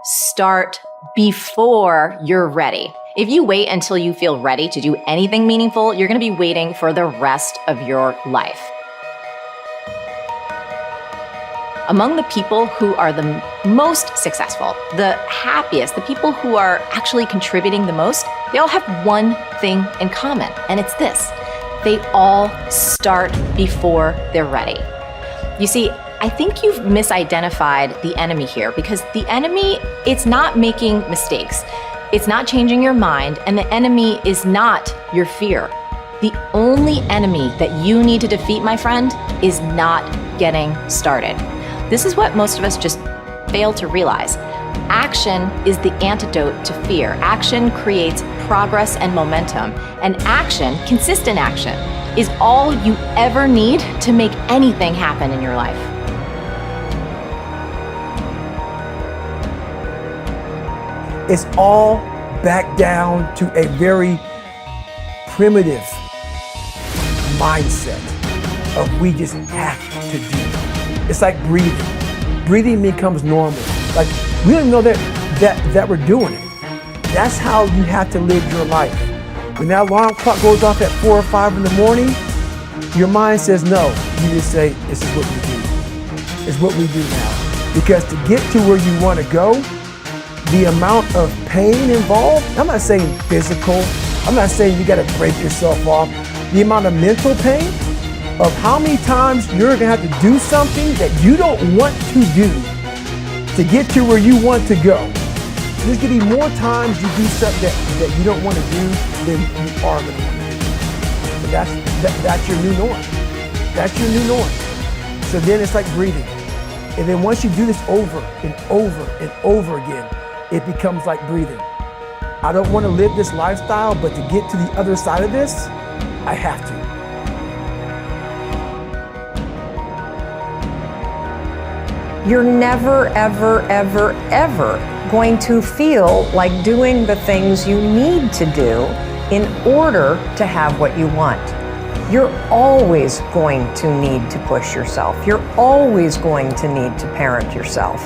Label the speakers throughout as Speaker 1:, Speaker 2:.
Speaker 1: Start before you're ready. If you wait until you feel ready to do anything meaningful, you're going to be waiting for the rest of your life. Among the people who are the most successful, the happiest, the people who are actually contributing the most, they all have one thing in common, and it's this. They all start before they're ready. You see, I think you've misidentified the enemy here, because the enemy, it's not making mistakes. It's not changing your mind, and the enemy is not your fear. The only enemy that you need to defeat, my friend, is not getting started. This is what most of us just fail to realize. Action is the antidote to fear. Action creates progress and momentum. And action, consistent action, is all you ever need to make anything happen in your life.
Speaker 2: It's all back down to a very primitive mindset of we just have to do. It's like breathing. Breathing becomes normal. Like we don't even know that we're doing it. That's how you have to live your life. When that alarm clock goes off at 4 or 5 in the morning, your mind says no. You just say, this is what we do. It's what we do now. Because to get to where you want to go, the amount of pain involved, I'm not saying physical, I'm not saying you got to break yourself off. The amount of mental pain of how many times you're going to have to do something that you don't want to do to get to where you want to go. There's going to be more times you do something that you don't want to do than you are going to want to do. But that's your new norm. That's your new norm. So then it's like breathing. And then once you do this over and over and over again, it becomes like breathing. I don't want to live this lifestyle, but to get to the other side of this, I have to.
Speaker 3: You're never, ever, ever, ever going to feel like doing the things you need to do in order to have what you want. You're always going to need to push yourself. You're always going to need to parent yourself.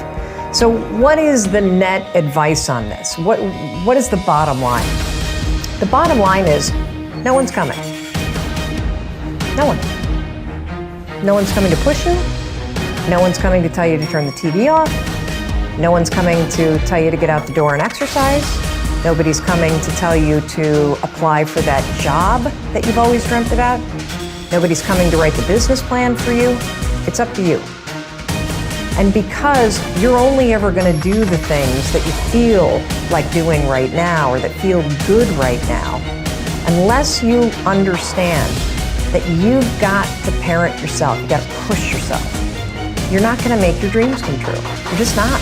Speaker 3: So what is the net advice on this? What is the bottom line? The bottom line is no one's coming. No one. No one's coming to push you. No one's coming to tell you to turn the TV off. No one's coming to tell you to get out the door and exercise. Nobody's coming to tell you to apply for that job that you've always dreamt about. Nobody's coming to write the business plan for you. It's up to you. And because you're only ever going to do the things that you feel like doing right now or that feel good right now, unless you understand that you've got to parent yourself, you've got to push yourself, you're not going to make your dreams come true. You're just not.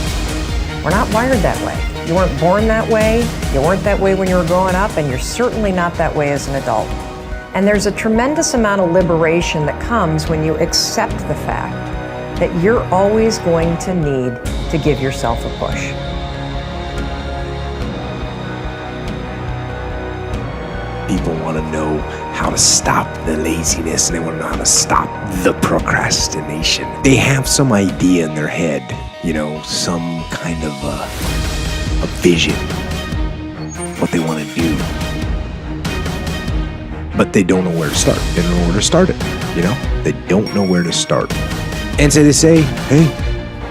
Speaker 3: We're not wired that way. You weren't born that way. You weren't that way when you were growing up, and you're certainly not that way as an adult. And there's a tremendous amount of liberation that comes when you accept the fact that you're always going to need to give yourself a push.
Speaker 4: People want to know how to stop the laziness, and they want to know how to stop the procrastination. They have some idea in their head, some kind of a vision, what they want to do. But they don't know where to start. They don't know where to start it, They don't know where to start. And so they say, hey,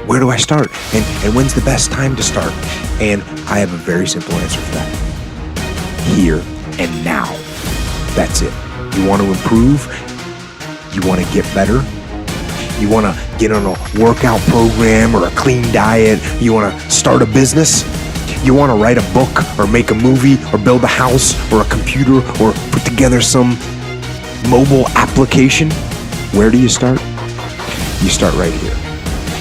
Speaker 4: where do I start? And when's the best time to start? And I have a very simple answer for that. Here and now. That's it. You want to improve? You want to get better? You want to get on a workout program or a clean diet? You want to start a business? You want to write a book or make a movie or build a house or a computer or put together some mobile application? Where do you start? You start right here.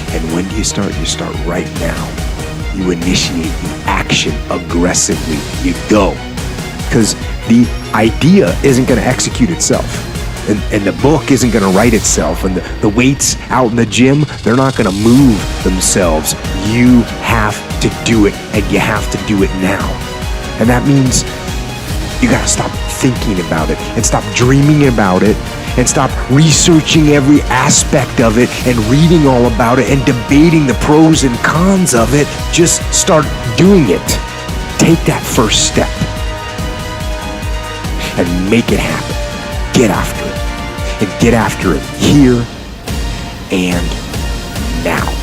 Speaker 4: And when do you start? You start right now. You initiate the action aggressively. You go. Because the idea isn't going to execute itself. And the book isn't going to write itself. And the weights out in the gym, they're not going to move themselves. You have to do it, and you have to do it now. And that means you got to stop thinking about it and stop dreaming about it and stop researching every aspect of it and reading all about it and debating the pros and cons of it. Just start doing it. Take that first step and make it happen. Get after it. And get after it here and now.